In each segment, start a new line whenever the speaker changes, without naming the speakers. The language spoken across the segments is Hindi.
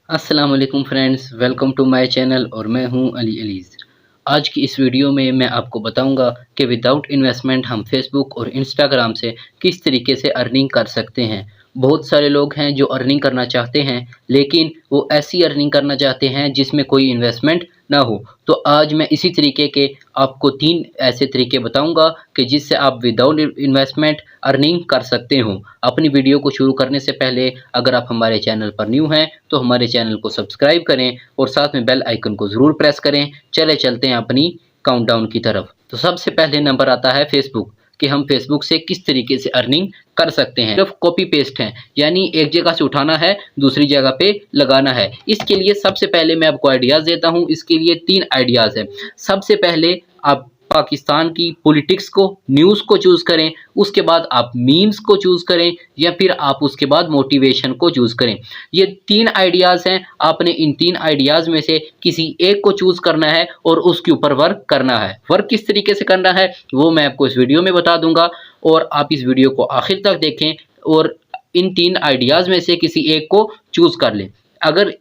अस्सलाम वालेकुम friends, welcome to my channel और मैं हूं अली अलीज़। आज की इस वीडियो में मैं आपको बताऊंगा कि विदाउट इन्वेस्टमेंट हम फेसबुक और इंस्टाग्राम से किस तरीके से अर्निंग कर सकते हैं। बहुत सारे लोग हैं जो अर्निंग करना चाहते हैं, लेकिन वो ऐसी अर्निंग करना चाहते हैं जिसमें कोई इन्वेस्टमेंट ना हो। तो आज मैं इसी तरीके के आपको 3 ऐसे तरीके बताऊंगा कि जिससे आप विदाउट इन्वेस्टमेंट अर्निंग कर सकते हो। अपनी वीडियो को शुरू करने से पहले अगर आप हमारे चैनल पर न्यू हैं तो हमारे चैनल को सब्सक्राइब करें और साथ में बेल आइकन को ज़रूर प्रेस करें। चले चलते हैं अपनी काउंटडाउन की तरफ। तो सबसे पहले नंबर आता है फेसबुक, कि हम फेसबुक से किस तरीके से अर्निंग कर सकते हैं। सिर्फ कॉपी पेस्ट है, यानी एक जगह से उठाना है दूसरी जगह पे लगाना है। इसके लिए सबसे पहले मैं आपको आइडियाज़ देता हूँ। इसके लिए 3 आइडियाज़ हैं। सबसे पहले आप पाकिस्तान की पॉलिटिक्स को, न्यूज़ को चूज़ करें। उसके बाद आप मीम्स को चूज़ करें, या फिर आप उसके बाद मोटिवेशन को चूज़ करें। ये 3 आइडियाज़ हैं। आपने इन 3 आइडियाज़ में से किसी एक को चूज़ करना है और उसके ऊपर वर्क करना है। वर्क किस तरीके से करना है वो मैं आपको इस वीडियो में बता दूंगा, और आप इस वीडियो को आखिर तक देखें और इन 3 आइडियाज़ में से किसी एक को चूज़ कर लें। अगर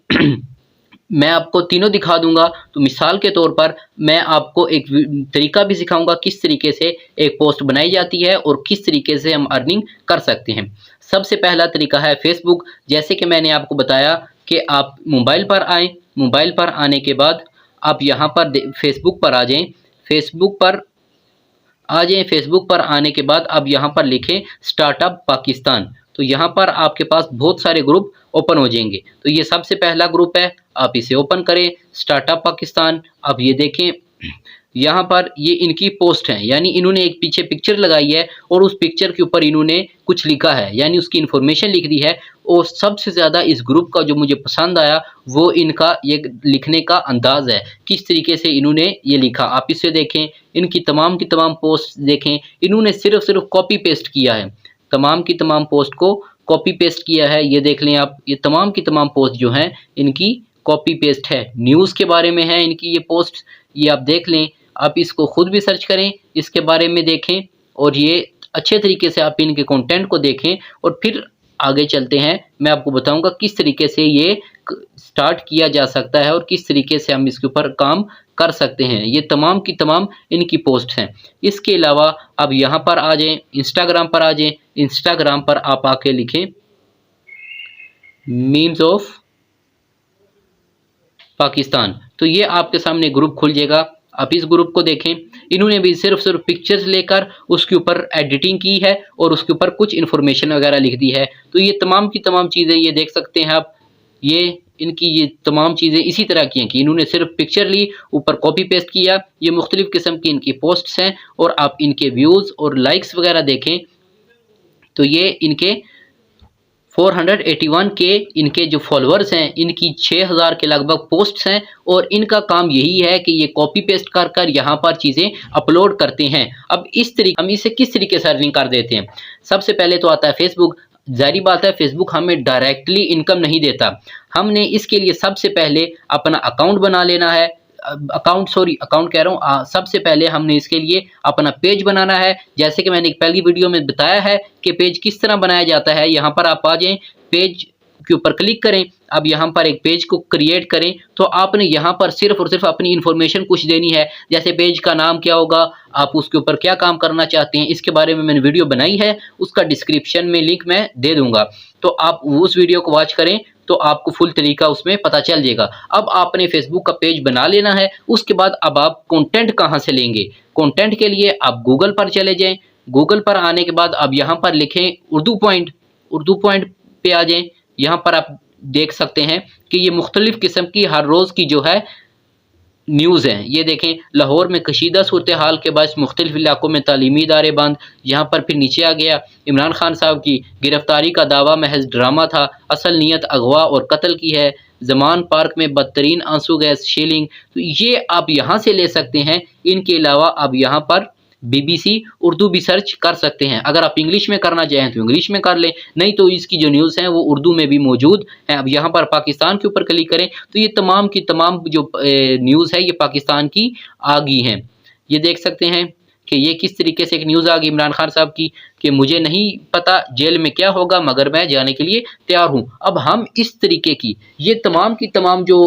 मैं आपको तीनों दिखा दूंगा तो मिसाल के तौर पर मैं आपको एक तरीका भी सिखाऊंगा किस तरीके से एक पोस्ट बनाई जाती है और किस तरीके से हम अर्निंग कर सकते हैं। सबसे पहला तरीका है फेसबुक। जैसे कि मैंने आपको बताया कि आप मोबाइल पर आएँ, मोबाइल पर आने के बाद आप यहाँ पर फेसबुक पर आ जाएँ। फेसबुक पर आने के बाद अब यहाँ पर लिखें स्टार्टअप पाकिस्तान। तो यहाँ पर आपके पास बहुत सारे ग्रुप ओपन हो जाएंगे। तो ये सबसे पहला ग्रुप है, आप इसे ओपन करें, स्टार्टअप पाकिस्तान। अब ये देखें यहाँ पर ये इनकी पोस्ट है, यानी इन्होंने एक पीछे पिक्चर लगाई है और उस पिक्चर के ऊपर इन्होंने कुछ लिखा है, यानी उसकी इन्फॉर्मेशन लिख दी है। और सबसे ज़्यादा इस ग्रुप का जो मुझे पसंद आया वो इनका ये लिखने का अंदाज़ है, किस तरीके से इन्होंने ये लिखा। आप इसे देखें, इनकी तमाम की तमाम पोस्ट देखें, इन्होंने सिर्फ कॉपी पेस्ट किया है। तमाम की तमाम पोस्ट को कॉपी पेस्ट किया है। ये देख लें आप, ये तमाम की तमाम पोस्ट जो हैं इनकी कॉपी पेस्ट है। न्यूज़ के बारे में है इनकी ये पोस्ट, ये आप देख लें। आप इसको खुद भी सर्च करें, इसके बारे में देखें और ये अच्छे तरीके से आप इनके कंटेंट को देखें और फिर आगे चलते हैं। मैं आपको बताऊंगा किस तरीके से ये स्टार्ट किया जा सकता है और किस तरीके से हम इसके ऊपर काम कर सकते हैं। ये तमाम की तमाम इनकी पोस्ट हैं। इसके अलावा अब यहाँ पर आ जाएं, इंस्टाग्राम पर आ जाएं। इंस्टाग्राम पर आप आके लिखें मीम्स ऑफ पाकिस्तान, तो ये आपके सामने ग्रुप खुल जाएगा। आप इस ग्रुप को देखें, इन्होंने भी सिर्फ पिक्चर्स लेकर उसके ऊपर एडिटिंग की है और उसके ऊपर कुछ इन्फॉर्मेशन वगैरह लिख दी है। तो ये तमाम की तमाम चीज़ें ये देख सकते हैं आप। ये इनकी ये तमाम चीज़ें इसी तरह की हैं कि इन्होंने सिर्फ पिक्चर ली, ऊपर कॉपी पेस्ट किया। ये मुख्तलिफ़ किस्म की इनकी पोस्ट्स हैं और आप इनके व्यूज़ और लाइक्स वगैरह देखें तो ये इनके 481 के इनके जो फॉलोअर्स हैं, इनकी 6000 के लगभग पोस्ट्स हैं और इनका काम यही है कि ये कॉपी पेस्ट कर कर यहाँ पर चीज़ें अपलोड करते हैं। अब इस तरीके हम इसे किस तरीके से अर्निंग कर देते हैं। सबसे पहले तो आता है फेसबुक। ज़ाहिर बात है फेसबुक हमें डायरेक्टली इनकम नहीं देता। हमने इसके लिए सबसे पहले अपना अकाउंट बना लेना है। अकाउंट कह रहा हूँ, सबसे पहले हमने इसके लिए अपना पेज बनाना है। जैसे कि मैंने एक पहली वीडियो में बताया है कि पेज किस तरह बनाया जाता है। यहाँ पर आप आ जाएं, पेज के ऊपर क्लिक करें। अब यहाँ पर एक पेज को क्रिएट करें तो आपने यहाँ पर सिर्फ और सिर्फ अपनी इन्फॉर्मेशन कुछ देनी है। जैसे पेज का नाम क्या होगा, आप उसके ऊपर क्या काम करना चाहते हैं, इसके बारे में मैंने वीडियो बनाई है, उसका डिस्क्रिप्शन में लिंक मैं दे दूंगा। तो आप उस वीडियो को वॉच करें तो आपको फुल तरीका उसमें पता चल जाएगा। अब आपने फेसबुक का पेज बना लेना है। उसके बाद अब आप कंटेंट कहाँ से लेंगे। कंटेंट के लिए आप गूगल पर चले जाएं। गूगल पर आने के बाद अब यहाँ पर लिखें उर्दू पॉइंट पे आ जाएं। यहाँ पर आप देख सकते हैं कि ये मुख्तलिफ़ किस्म की हर रोज़ की जो है न्यूज़ हैं। ये देखें, लाहौर में कशीदा सूरत हाल के बायस मुख्तलिफ़ इलाकों में तालीमी इदारे बंद। यहाँ पर फिर नीचे आ गया, इमरान खान साहब की गिरफ्तारी का दावा महज ड्रामा था, असल नीयत अगवा और कत्ल की है। ज़मान पार्क में बदतरीन आंसू गैस शेलिंग। तो ये आप यहाँ से ले सकते हैं। इनके अलावा आप यहाँ पर BBC उर्दू भी सर्च कर सकते हैं। अगर आप इंग्लिश में करना चाहें तो इंग्लिश में कर लें, नहीं तो इसकी जो न्यूज़ हैं वो उर्दू में भी मौजूद हैं। अब यहाँ पर पाकिस्तान के ऊपर क्लिक करें तो ये तमाम की तमाम जो न्यूज़ है ये पाकिस्तान की आ गई हैं। ये देख सकते हैं कि ये किस तरीके से एक न्यूज़ आ गई इमरान खान साहब की कि मुझे नहीं पता जेल में क्या होगा मगर मैं जाने के लिए तैयार हूँ। अब हम इस तरीके की ये तमाम की तमाम जो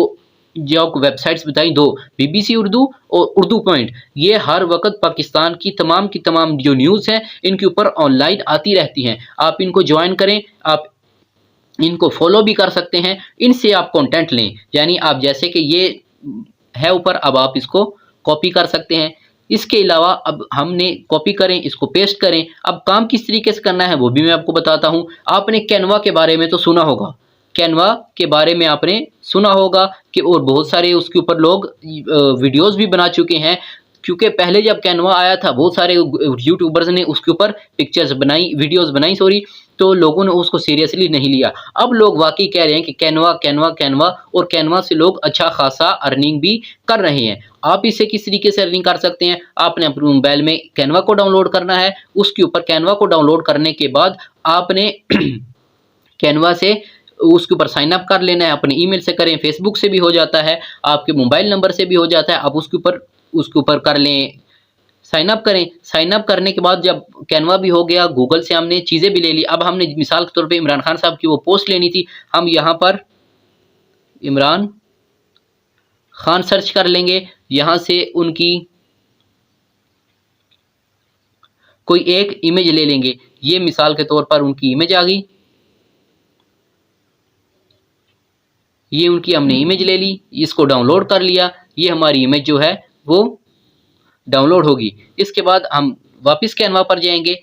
आपको वेबसाइट्स बताई दो, बीबीसी उर्दू और उर्दू पॉइंट, ये हर वक्त पाकिस्तान की तमाम जो न्यूज़ हैं इनके ऊपर ऑनलाइन आती रहती हैं। आप इनको ज्वाइन करें, आप इनको फॉलो भी कर सकते हैं, इनसे आप कंटेंट लें। यानी आप जैसे कि ये है ऊपर, अब आप इसको कॉपी कर सकते हैं। इसके अलावा अब हमने कॉपी करें, इसको पेस्ट करें। अब काम किस तरीके से करना है वो भी मैं आपको बताता हूँ। आपने कैनवा के बारे में तो सुना होगा, कैनवा के बारे में आपने सुना होगा कि और बहुत सारे उसके ऊपर लोग वीडियोस भी बना चुके हैं, क्योंकि पहले जब कैनवा आया था बहुत सारे यूट्यूबर्स ने उसके ऊपर पिक्चर्स बनाई, वीडियोस बनाई सॉरी, तो लोगों ने उसको सीरियसली नहीं लिया। अब लोग वाकई कह रहे हैं कि कैनवा कैनवा कैनवा, और कैनवा से लोग अच्छा खासा अर्निंग भी कर रहे हैं। आप इससे किस तरीके से अर्निंग कर सकते हैं, आपने अपने मोबाइल में कैनवा को डाउनलोड करना है। उसके ऊपर कैनवा को डाउनलोड करने के बाद आपने कैनवा से उसके ऊपर साइन अप कर लेना है। अपने ईमेल से करें, फेसबुक से भी हो जाता है, आपके मोबाइल नंबर से भी हो जाता है। आप उसके ऊपर कर लें, साइन अप करें। साइन अप करने के बाद जब कैनवा भी हो गया, गूगल से हमने चीज़ें भी ले ली। अब हमने मिसाल के तौर पे इमरान खान साहब की वो पोस्ट लेनी थी, हम यहाँ पर इमरान खान सर्च कर लेंगे। यहाँ से उनकी कोई एक इमेज ले लेंगे। ये मिसाल के तौर पर उनकी इमेज आ गई, ये उनकी हमने इमेज ले ली, इसको डाउनलोड कर लिया। ये हमारी इमेज जो है वो डाउनलोड होगी। इसके बाद हम वापस कैनवा पर जाएंगे।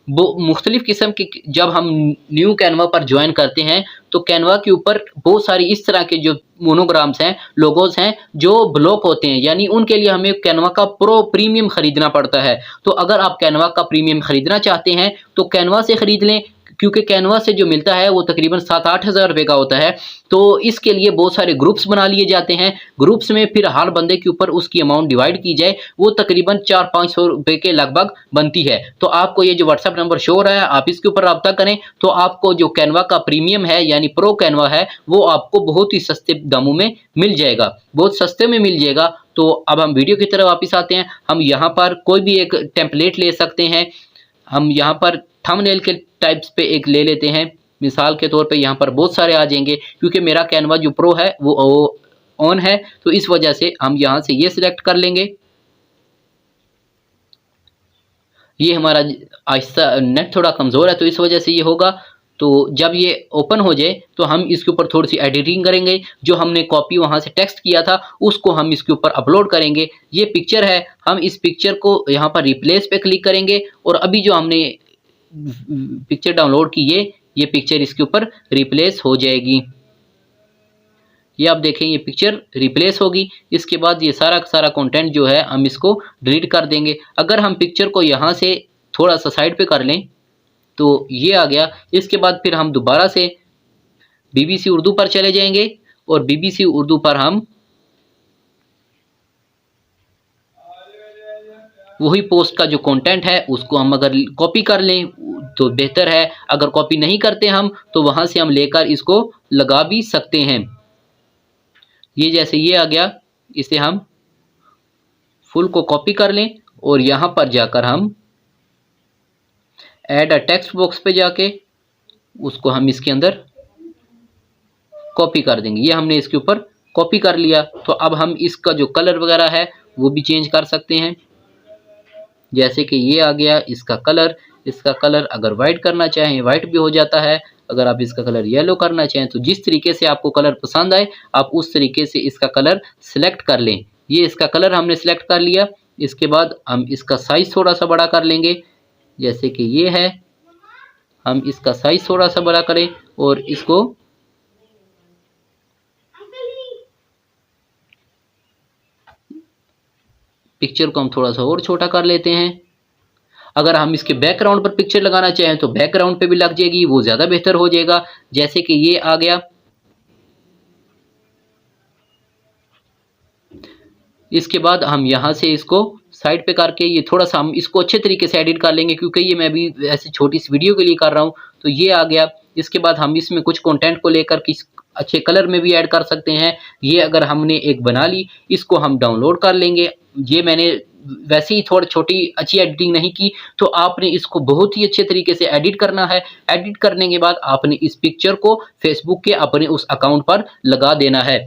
वो मुख्तलिफ़ किस्म के, जब हम न्यू कैनवा पर ज्वाइन करते हैं तो कैनवा के ऊपर बहुत सारी इस तरह के जो मोनोग्राम्स हैं, लोगोज हैं जो ब्लॉक होते हैं, यानी उनके लिए हमें कैनवा का प्रीमियम ख़रीदना पड़ता है। तो अगर आप कैनवा का प्रीमियम ख़रीदना चाहते हैं तो कैनवा से ख़रीद लें, क्योंकि कैनवा से जो मिलता है वो तकरीबन 7-8 हज़ार रुपये का होता है। तो इसके लिए बहुत सारे ग्रुप्स बना लिए जाते हैं। ग्रुप्स में फिर हर बंदे के ऊपर उसकी अमाउंट डिवाइड की जाए, वो तकरीबन 400-500 रुपये के लगभग बनती है। तो आपको ये जो व्हाट्सएप नंबर शो हो रहा है, आप इसके ऊपर रब्ता करें तो आपको जो कैनवा का प्रीमियम है यानी प्रो कैनवा है वो आपको बहुत ही सस्ते दामों में मिल जाएगा, बहुत सस्ते में मिल जाएगा। तो अब हम वीडियो की तरफ वापस आते हैं। हम यहाँ पर कोई भी एक टेम्पलेट ले सकते हैं। हम यहाँ पर थंबनेल के टाइप्स पे एक ले लेते हैं। मिसाल के तौर पे यहाँ पर बहुत सारे आ जाएंगे, क्योंकि मेरा कैनवा जो प्रो है वो ऑन है, तो इस वजह से हम यहाँ से ये सिलेक्ट कर लेंगे। ये हमारा आहिस्ता नेट थोड़ा कमज़ोर है तो इस वजह से ये होगा। तो जब ये ओपन हो जाए तो हम इसके ऊपर थोड़ी सी एडिटिंग करेंगे। जो हमने कॉपी वहाँ से टेक्स्ट किया था उसको हम इसके ऊपर अपलोड करेंगे। ये पिक्चर है, हम इस पिक्चर को यहाँ पर रिप्लेस पे क्लिक करेंगे और अभी जो हमने पिक्चर डाउनलोड की ये पिक्चर इसके ऊपर रिप्लेस हो जाएगी। ये आप देखें ये पिक्चर रिप्लेस होगी। इसके बाद ये सारा का सारा कंटेंट जो है हम इसको डिलीट कर देंगे। अगर हम पिक्चर को यहाँ से थोड़ा सा साइड पे कर लें तो ये आ गया। इसके बाद फिर हम दोबारा से बीबीसी उर्दू पर चले जाएंगे और बीबीसी उर्दू पर हम वही पोस्ट का जो कंटेंट है उसको हम अगर कॉपी कर लें तो बेहतर है। अगर कॉपी नहीं करते हम तो वहाँ से हम लेकर इसको लगा भी सकते हैं। ये जैसे ये आ गया, इसे हम फुल को कॉपी कर लें और यहाँ पर जाकर हम ऐड अ टेक्स्ट बॉक्स पे जाके उसको हम इसके अंदर कॉपी कर देंगे। ये हमने इसके ऊपर कॉपी कर लिया। तो अब हम इसका जो कलर वगैरह है वो भी चेंज कर सकते हैं। जैसे कि ये आ गया इसका कलर अगर वाइट करना चाहें वाइट भी हो जाता है। अगर आप इसका कलर येलो करना चाहें तो जिस तरीके से आपको कलर पसंद आए आप उस तरीके से इसका कलर सिलेक्ट कर लें। ये इसका कलर हमने सिलेक्ट कर लिया। इसके बाद हम इसका साइज़ थोड़ा सा बड़ा कर लेंगे। जैसे कि ये है, हम इसका साइज़ थोड़ा सा बड़ा करें और इसको पिक्चर को हम थोड़ा सा और छोटा कर लेते हैं। अगर हम इसके बैकग्राउंड पर पिक्चर लगाना चाहें तो बैकग्राउंड पे भी लग जाएगी, वो ज़्यादा बेहतर हो जाएगा। जैसे कि ये आ गया। इसके बाद हम यहाँ से इसको साइड पे करके ये थोड़ा सा हम इसको अच्छे तरीके से एडिट कर लेंगे, क्योंकि ये मैं भी ऐसी छोटी सी वीडियो के लिए कर रहा हूँ। तो ये आ गया। इसके बाद हम इसमें कुछ कंटेंट को लेकर किस अच्छे कलर में भी ऐड कर सकते हैं। ये अगर हमने एक बना ली, इसको हम डाउनलोड कर लेंगे। ये मैंने वैसे ही थोड़ी छोटी अच्छी एडिटिंग नहीं की, तो आपने इसको बहुत ही अच्छे तरीके से एडिट करना है। एडिट करने के बाद आपने इस पिक्चर को फेसबुक के अपने उस अकाउंट पर लगा देना है।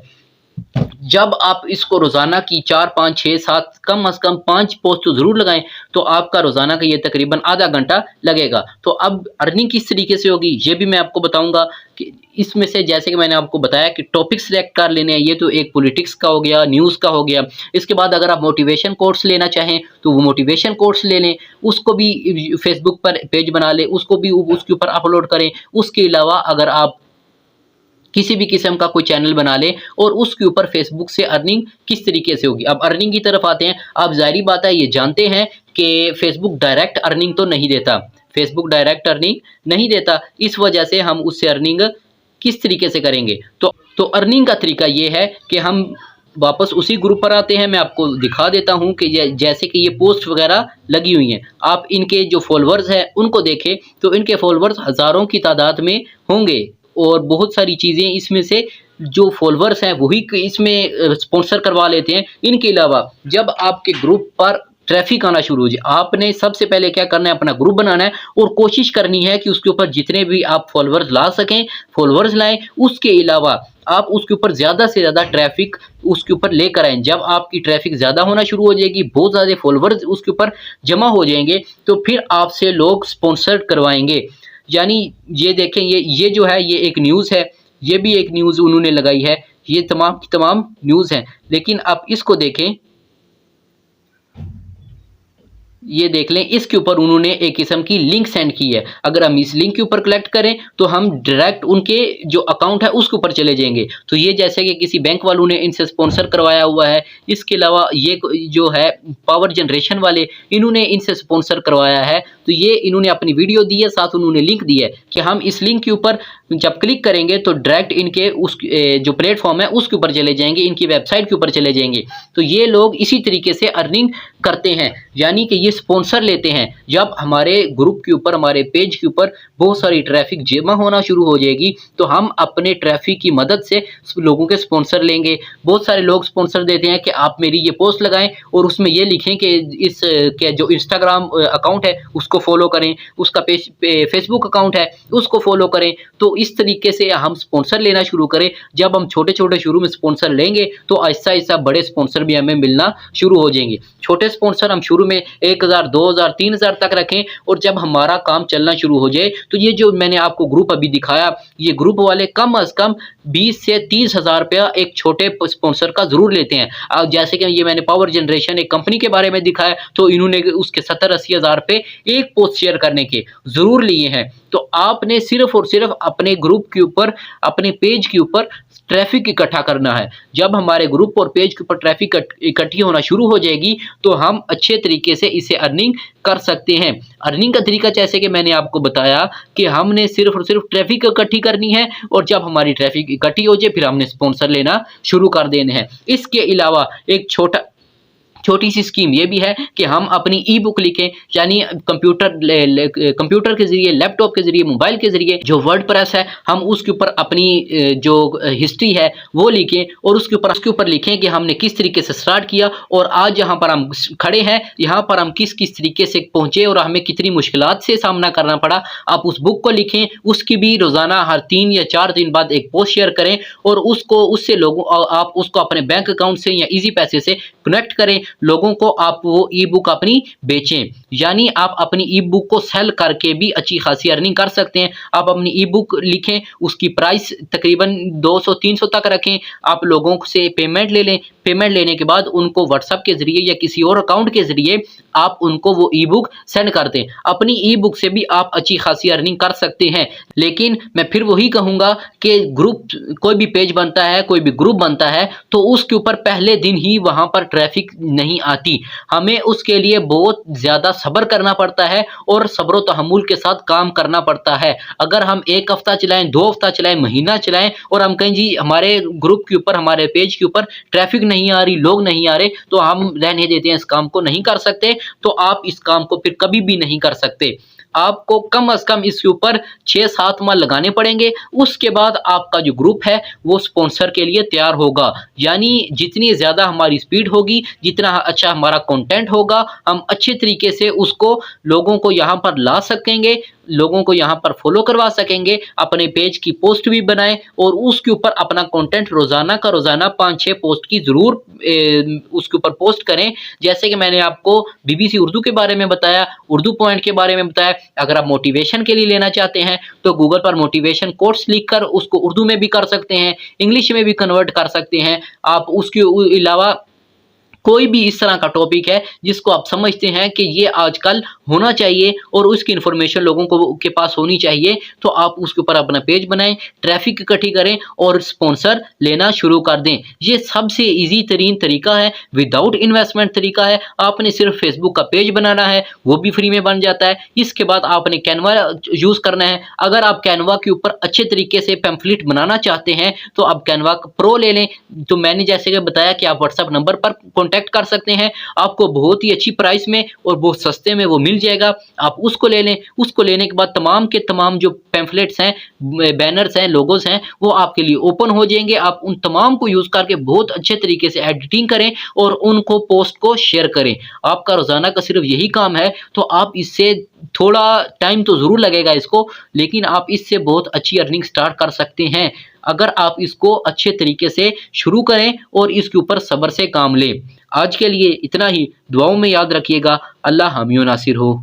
जब आप इसको रोज़ाना की 4, 5, 6, 7 कम से कम 5 पोस्ट तो ज़रूर लगाएं, तो आपका रोज़ाना का ये तकरीबन आधा घंटा लगेगा। तो अब अर्निंग किस तरीके से होगी ये भी मैं आपको बताऊंगा कि इसमें से जैसे कि मैंने आपको बताया कि टॉपिक सिलेक्ट कर लेने हैं। ये तो एक पॉलिटिक्स का हो गया, न्यूज़ का हो गया। इसके बाद अगर आप मोटिवेशन कोर्स लेना चाहें तो वो मोटिवेशन कोर्स ले लें, उसको भी फेसबुक पर पेज बना लें, उसको भी उसके ऊपर अपलोड करें। उसके अलावा अगर आप किसी भी किस्म का कोई चैनल बना लें और उसके ऊपर फेसबुक से अर्निंग किस तरीके से होगी। अब अर्निंग की तरफ आते हैं। आप ज़ाहिर बात है ये जानते हैं कि फेसबुक डायरेक्ट अर्निंग तो नहीं देता, फेसबुक डायरेक्ट अर्निंग नहीं देता। इस वजह से हम उससे अर्निंग किस तरीके से करेंगे, तो अर्निंग का तरीका ये है कि हम वापस उसी ग्रुप पर आते हैं। मैं आपको दिखा देता हूं कि जैसे कि ये पोस्ट वगैरह लगी हुई हैं, आप इनके जो फॉलोअर्स हैं उनको देखें तो इनके फॉलोअर्स हज़ारों की तादाद में होंगे और बहुत सारी चीज़ें इसमें से जो फॉलोअर्स हैं वही इसमें स्पॉन्सर करवा लेते हैं। इनके अलावा जब आपके ग्रुप पर ट्रैफिक आना शुरू हो जाए, आपने सबसे पहले क्या करना है, अपना ग्रुप बनाना है और कोशिश करनी है कि उसके ऊपर जितने भी आप फॉलोअर्स ला सकें फॉलोअर्स लाएं। उसके अलावा आप उसके ऊपर ज़्यादा से ज़्यादा ट्रैफिक उसके ऊपर लेकर आएँ। जब आपकी ट्रैफिक ज़्यादा होना शुरू हो जाएगी, बहुत ज़्यादा फॉलोअर्स उसके ऊपर जमा हो जाएंगे, तो फिर आपसे लोग स्पॉन्सर करवाएंगे। यानी ये देखें, ये जो है ये एक न्यूज़ है, ये भी एक न्यूज़ उन्होंने लगाई है। ये तमाम की तमाम न्यूज़ हैं, लेकिन आप इसको देखें, ये देख लें, इसके ऊपर उन्होंने एक किस्म की लिंक सेंड की है। अगर हम इस लिंक के ऊपर क्लिक करें तो हम डायरेक्ट उनके जो अकाउंट है उसके ऊपर चले जाएंगे। तो ये जैसे कि किसी बैंक वालों ने इनसे स्पॉन्सर करवाया हुआ है। इसके अलावा ये जो है पावर जनरेशन वाले, इन्होंने इनसे स्पॉन्सर करवाया है। तो ये इन्होंने अपनी वीडियो दी है, साथ उन्होंने लिंक दी है कि हम इस लिंक के ऊपर जब क्लिक करेंगे तो डायरेक्ट इनके उस जो प्लेटफॉर्म है उसके ऊपर चले जाएंगे, इनकी वेबसाइट के ऊपर चले जाएंगे। तो ये लोग इसी तरीके से अर्निंग करते हैं, यानी कि ये स्पॉन्सर लेते हैं। जब हमारे ग्रुप के ऊपर, हमारे पेज के ऊपर बहुत सारी ट्रैफिक जमा होना शुरू हो जाएगी, तो हम अपने ट्रैफिक की मदद से लोगों के स्पॉन्सर लेंगे। बहुत सारे लोग स्पॉन्सर देते हैं कि आप मेरी ये पोस्ट लगाएं और उसमें ये लिखें कि इस के जो इंस्टाग्राम अकाउंट है उसको फॉलो करें, उसका पेज फेसबुक अकाउंट है उसको फॉलो करें। तो इस तरीके से हम स्पॉन्सर लेना शुरू करें। जब हम छोटे छोटे शुरू में स्पॉन्सर लेंगे तो आहिस्ता आहिस्ता बड़े स्पॉन्सर भी हमें मिलना शुरू हो जाएंगे। छोटे स्पॉन्सर हम शुरू में 1000, 2000, 3000 तक रखें और जब हमारा काम चलना शुरू हो जाए तो ये जो मैंने आपको ग्रुप अभी दिखाया, ये ग्रुप वाले कम अज़ कम 20 से 30 हज़ार रुपया एक छोटे स्पॉन्सर का ज़रूर लेते हैं। जैसे कि ये मैंने पावर जनरेशन एक कंपनी के बारे में दिखाया, तो इन्होंने उसके 70-80 हज़ार रुपये एक पोस्ट शेयर करने के ज़रूर लिए हैं। तो आपने सिर्फ और सिर्फ अपने ग्रुप के ऊपर, अपने पेज के ऊपर ट्रैफिक इकट्ठा करना है। जब हमारे ग्रुप और पेज के ऊपर ट्रैफिक इकट्ठी होना शुरू हो जाएगी तो हम अच्छे तरीके से इसे अर्निंग कर सकते हैं। अर्निंग का तरीका जैसे कि मैंने आपको बताया कि हमने सिर्फ और सिर्फ ट्रैफिक इकट्ठी करनी है और जब हमारी ट्रैफिक इकट्ठी हो जाए फिर हमने स्पॉन्सर लेना शुरू कर देने हैं। इसके अलावा एक छोटी सी स्कीम ये भी है कि हम अपनी ई बुक लिखें, यानी कंप्यूटर के ज़रिए, लैपटॉप के ज़रिए, मोबाइल के ज़रिए जो वर्डप्रेस है हम उसके ऊपर अपनी जो हिस्ट्री है वो लिखें और उसके ऊपर लिखें कि हमने किस तरीके से स्टार्ट किया और आज जहाँ पर हम खड़े हैं यहाँ पर हम किस किस तरीके से पहुँचे और हमें कितनी मुश्किलात से सामना करना पड़ा। आप उस बुक को लिखें, उसकी भी रोज़ाना हर 3 या 4 दिन बाद एक पोस्ट शेयर करें और उससे लोगों आप उसको अपने बैंक अकाउंट से या इजी पैसे से कनेक्ट करें। लोगों को आप वो ई बुक अपनी बेचें, यानी आप अपनी ई बुक को सेल करके भी अच्छी खासी अर्निंग कर सकते हैं। आप अपनी ई बुक लिखें, उसकी प्राइस तकरीबन 200-300 तक रखें, आप लोगों से पेमेंट ले लें। पेमेंट लेने के बाद उनको व्हाट्सएप के ज़रिए या किसी और अकाउंट के ज़रिए आप उनको वो ई बुक सेंड कर दें। अपनी ई बुक से भी आप अच्छी खासी अर्निंग कर सकते हैं। लेकिन मैं फिर वही कहूँगा कि ग्रुप, कोई भी पेज बनता है, कोई भी ग्रुप बनता है तो उसके ऊपर पहले दिन ही वहाँ पर ट्रैफिक नहीं आती। हमें उसके लिए बहुत ज़्यादा सब्र करना पड़ता है और सब्र व तहम्मुल के साथ काम करना पड़ता है। अगर हम 1 हफ्ता चलाएं, 2 हफ्ता चलाएं, महीना चलाएं और हम कहें जी हमारे ग्रुप के ऊपर, हमारे पेज के ऊपर ट्रैफिक नहीं आ रही, लोग नहीं आ रहे, तो हम रहने देते हैं, इस काम को नहीं कर सकते। तो आप इस काम को फिर कभी भी नहीं कर सकते। आपको कम से कम इसके ऊपर 6-7 माह लगाने पड़ेंगे। उसके बाद आपका जो ग्रुप है वो स्पॉन्सर के लिए तैयार होगा। यानी जितनी ज़्यादा हमारी स्पीड होगी, जितना अच्छा हमारा कंटेंट होगा, हम अच्छे तरीके से उसको लोगों को यहाँ पर ला सकेंगे, लोगों को यहाँ पर फॉलो करवा सकेंगे। अपने पेज की पोस्ट भी बनाएं और उसके ऊपर अपना कंटेंट रोज़ाना का रोज़ाना 5-6 पोस्ट की ज़रूर उसके ऊपर पोस्ट करें। जैसे कि मैंने आपको बीबीसी उर्दू के बारे में बताया, उर्दू पॉइंट के बारे में बताया। अगर आप मोटिवेशन के लिए लेना चाहते हैं तो गूगल पर मोटिवेशन कोट्स लिखकर उसको उर्दू में भी कर सकते हैं, इंग्लिश में भी कन्वर्ट कर सकते हैं। आप उसके अलावा कोई भी इस तरह का टॉपिक है जिसको आप समझते हैं कि ये आजकल होना चाहिए और उसकी इन्फॉर्मेशन लोगों को के पास होनी चाहिए, तो आप उसके ऊपर अपना पेज बनाएं, ट्रैफिक इकट्ठी करें और स्पॉन्सर लेना शुरू कर दें। ये सबसे इजी तरीन तरीका है, विदाउट इन्वेस्टमेंट तरीका है। आपने सिर्फ फेसबुक का पेज बनाना है, वो भी फ्री में बन जाता है। इसके बाद आपने कैनवा यूज़ करना है। अगर आप कैनवा के ऊपर अच्छे तरीके से पैम्फलेट बनाना चाहते हैं तो आप कैनवा प्रो ले लें। तो मैंने जैसे कि बताया कि आप व्हाट्सएप नंबर पर कॉन्टैक्ट कर सकते हैं, आपको बहुत ही अच्छी प्राइस में और बहुत सस्ते में वो मिल जाएगा। आप उसको ले लें। उसको लेने के बाद तमाम के तमाम जो पैम्फलेट्स हैं, बैनर्स हैं, लोगोस हैं, वो आपके लिए ओपन हो जाएंगे। आप उन तमाम को यूज़ करके बहुत अच्छे तरीके से एडिटिंग करें और उनको पोस्ट को शेयर करें। आपका रोज़ाना का सिर्फ यही काम है, तो आप इससे थोड़ा टाइम तो ज़रूर लगेगा इसको, लेकिन आप इससे बहुत अच्छी अर्निंग स्टार्ट कर सकते हैं अगर आप इसको अच्छे तरीके से शुरू करें और इसके ऊपर सब्र से काम लें। आज के लिए इतना ही। दुआओं में याद रखिएगा। अल्लाह हामी व नासिर हो।